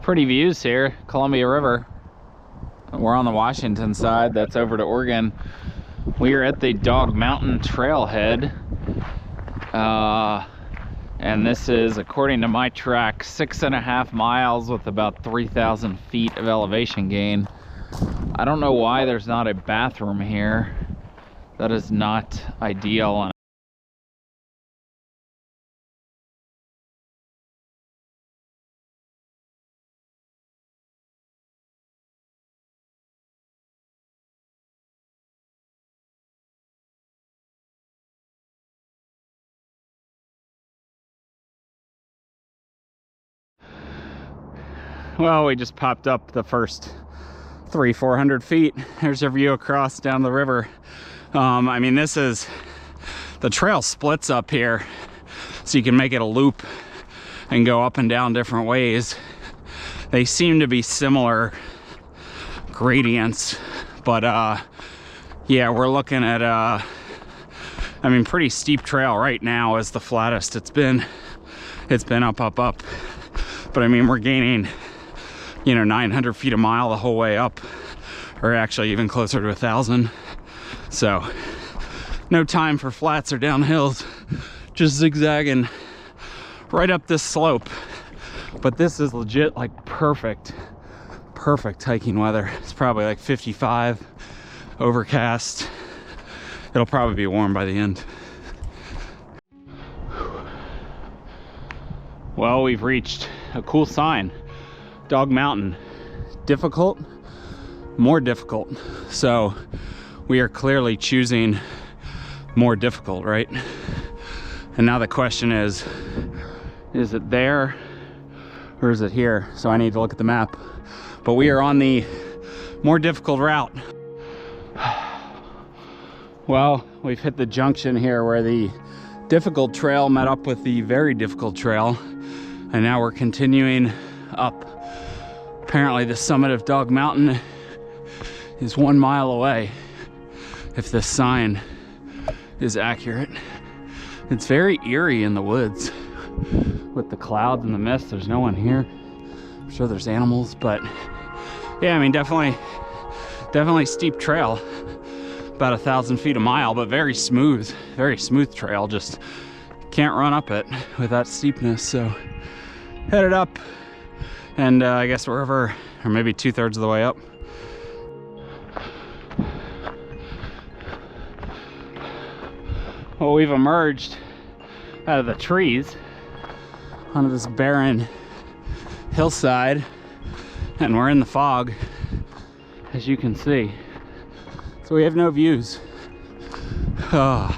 Pretty views here, Columbia River. We're on the Washington side, that's over to Oregon. We are at the Dog Mountain Trailhead. And this is, according to my track, 6.5 miles with about 3,000 feet of elevation gain. I don't know why there's not a bathroom here. That is not ideal. Well, we just popped up the first 300-400 feet. There's a view across down the river. I mean, this is, the trail splits up here, so you can make it a loop and go up and down different ways. They seem to be similar gradients, but yeah, we're looking at I mean, pretty steep trail. Right now is the flattest it's been up. But I mean, we're gaining, you know, 900 feet a mile the whole way up, or actually even closer to 1,000. So no time for flats or downhills, just zigzagging right up this slope. But this is legit like perfect hiking weather. It's probably like 55, overcast. It'll probably be warm by the end. Well, we've reached a cool sign. Dog Mountain. Difficult, more difficult. So we are clearly choosing more difficult, right? And now the question is it there or is it here? So I need to look at the map. But we are on the more difficult route. Well, we've hit the junction here where the difficult trail met up with the very difficult trail. And now we're continuing up. Apparently the summit of Dog Mountain is 1 mile away, if this sign is accurate. It's very eerie in the woods with the clouds and the mist. There's no one here. I'm sure there's animals, but yeah, I mean, definitely steep trail. About 1,000 feet a mile, but very smooth trail. Just can't run up it with that steepness. So headed up, and I guess we're over, or maybe 2/3 of the way up. Well, we've emerged out of the trees onto this barren hillside, and we're in the fog, as you can see. So we have no views. But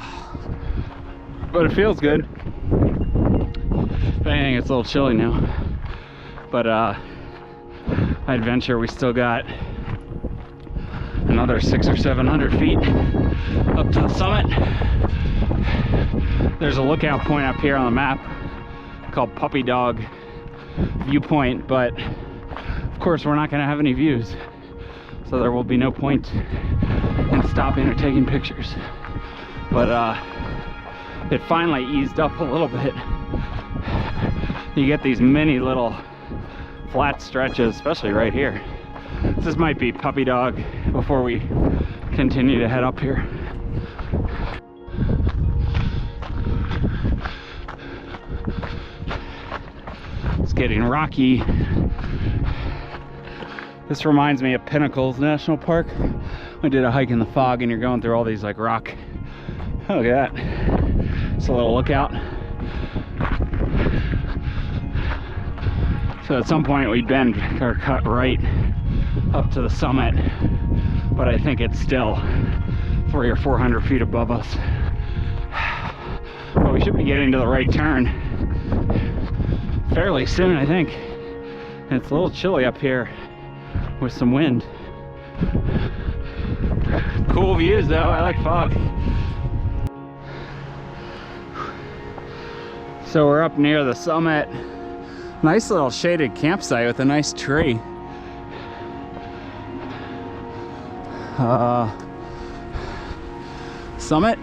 it feels good. If anything, it's a little chilly now. But I'd venture we still got another 600 or 700 feet up to the summit. There's a lookout point up here on the map called Puppy Dog Viewpoint, but of course we're not going to have any views, so there will be no point in stopping or taking pictures. But it finally eased up a little bit. You get these mini little flat stretches, especially right here. This might be Puppy Dog before we continue to head up here. It's getting rocky. This reminds me of Pinnacles National Park. We did a hike in the fog and you're going through all these like rock. Oh, look at that. It's a little lookout. So at some point we bend or cut right up to the summit, but I think it's still 300 or 400 feet above us. But we should be getting to the right turn fairly soon, I think. And it's a little chilly up here with some wind. Cool views though, I like fog. So we're up near the summit. Nice little shaded campsite with a nice tree. Summit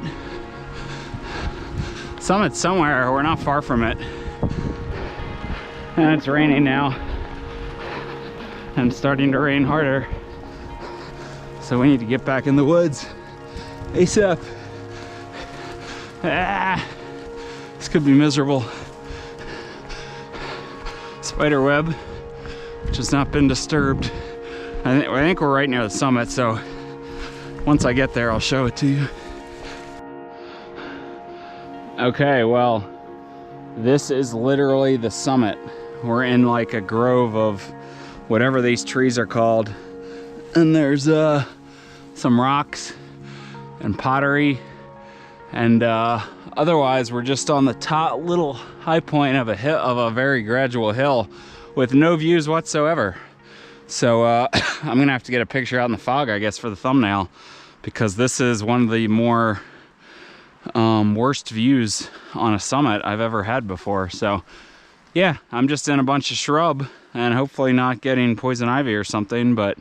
somewhere, we're not far from it. And it's raining now. and starting to rain harder. So we need to get back in the woods ASAP. This could be miserable. Spider web, which has not been disturbed. I think we're right near the summit, so once I get there, I'll show it to you. Okay, well, this is literally the summit. We're in like a grove of whatever these trees are called. And there's some rocks and pottery. And otherwise, we're just on the top little high point of a hill, of a very gradual hill with no views whatsoever. So I'm gonna have to get a picture out in the fog, I guess, for the thumbnail, because this is one of the more worst views on a summit I've ever had before. So yeah, I'm just in a bunch of shrub and hopefully not getting poison ivy or something, but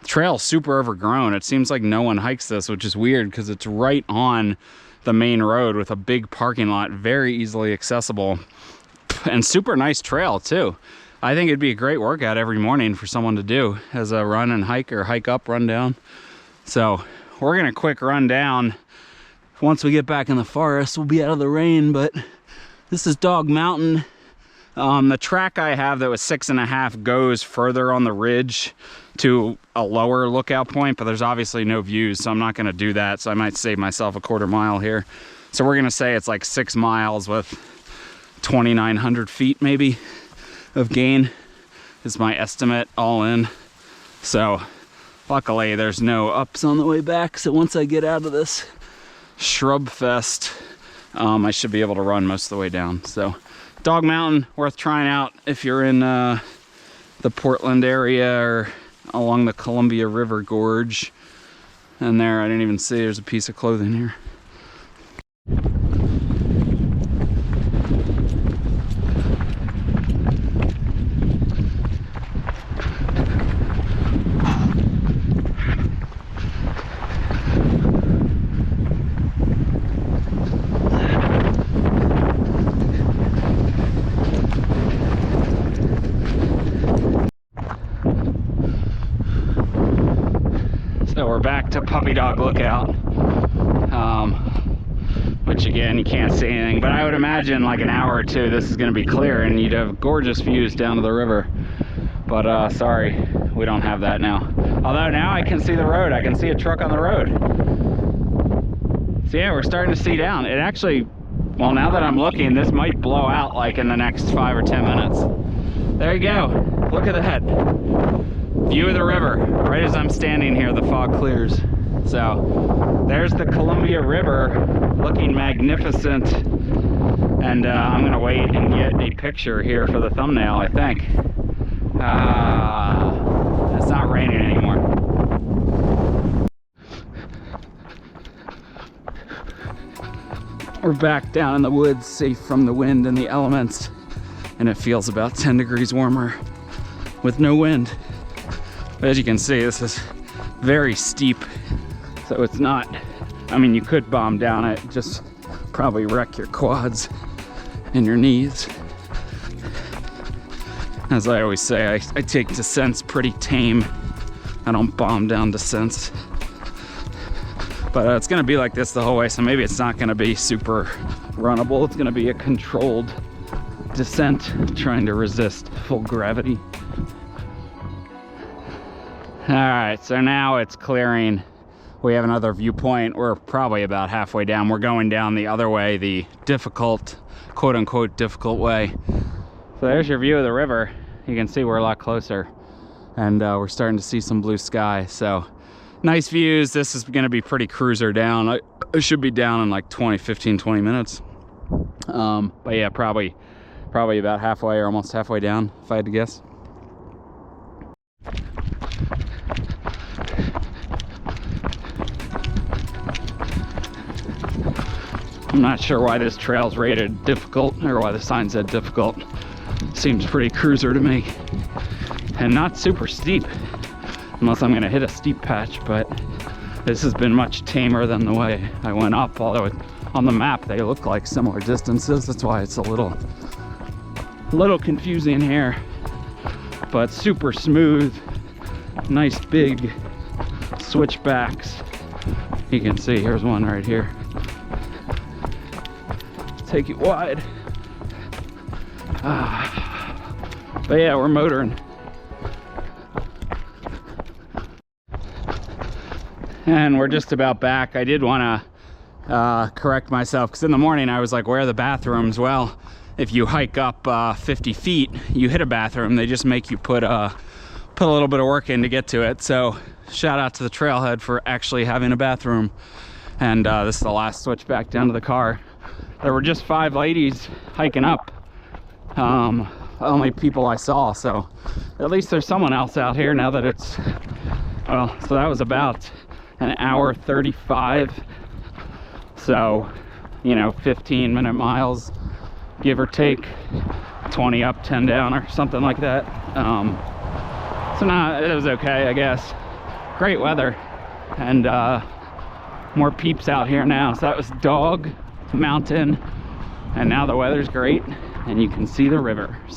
the trail's super overgrown. It seems like no one hikes this, which is weird because it's right on the main road with a big parking lot, very easily accessible, and super nice trail too. I think it'd be a great workout every morning for someone to do as a run and hike, or hike up, run down. So we're gonna quick run down. Once we get back in the forest, we'll be out of the rain, but this is Dog Mountain. The track I have that was 6.5 goes further on the ridge to a lower lookout point, but there's obviously no views, so I'm not gonna do that. So I might save myself a 1/4 mile here. So we're gonna say it's like 6 miles with 2,900 feet maybe of gain is my estimate all in. So luckily there's no ups on the way back. So once I get out of this shrub fest, I should be able to run most of the way down. So Dog Mountain, worth trying out if you're in the Portland area or along the Columbia River Gorge. And there, I didn't even see there's a piece of clothing here. So we're back to Puppy Dog Lookout, which again, you can't see anything, but I would imagine like an hour or two this is going to be clear and you'd have gorgeous views down to the river. But sorry, we don't have that now. Although now I can see the road. I can see a truck on the road. So yeah, we're starting to see down. It actually, well, now that I'm looking, this might blow out like in the next 5 or 10 minutes. There you go. Look at that. View of the river. Right as I'm standing here, the fog clears. So there's the Columbia River looking magnificent. And I'm gonna wait and get a picture here for the thumbnail, I think. It's not raining anymore. We're back down in the woods, safe from the wind and the elements. And it feels about 10 degrees warmer with no wind. But as you can see, this is very steep, so it's not, I mean, you could bomb down it, just probably wreck your quads and your knees. As I always say, I take descents pretty tame. I don't bomb down descents. But it's gonna be like this the whole way, so maybe it's not gonna be super runnable. It's gonna be a controlled descent, trying to resist full gravity. All right, so now it's clearing. We have another viewpoint. We're probably about halfway down. We're going down the other way, the difficult, quote unquote, difficult way. So there's your view of the river. You can see we're a lot closer, and we're starting to see some blue sky. So nice views. This is gonna be pretty cruiser down. I should be down in like 15, 20 minutes. But yeah, probably about halfway or almost halfway down, if I had to guess. I'm not sure why this trail's rated difficult, or why the sign said difficult. Seems pretty cruiser to me. And not super steep, unless I'm gonna hit a steep patch, but this has been much tamer than the way I went up, although on the map they look like similar distances. That's why it's a little confusing here. but super smooth, nice big switchbacks. You can see, here's one right here. Take it wide. But yeah, we're motoring. And we're just about back. I did want to correct myself, because in the morning I was like, where are the bathrooms? Well, if you hike up 50 feet, you hit a bathroom. They just make you put a little bit of work in to get to it. So shout out to the trailhead for actually having a bathroom. And this is the last switch back down to the car. There were just 5 ladies hiking up. Only people I saw, so at least there's someone else out here now that it's, well, so that was about an hour 35. So, you know, 15-minute miles, give or take, 20 up, 10 down, or something like that. So nah, it was okay, I guess. Great weather, and more peeps out here now. So that was Dog Mountain, and now the weather's great, and you can see the river. So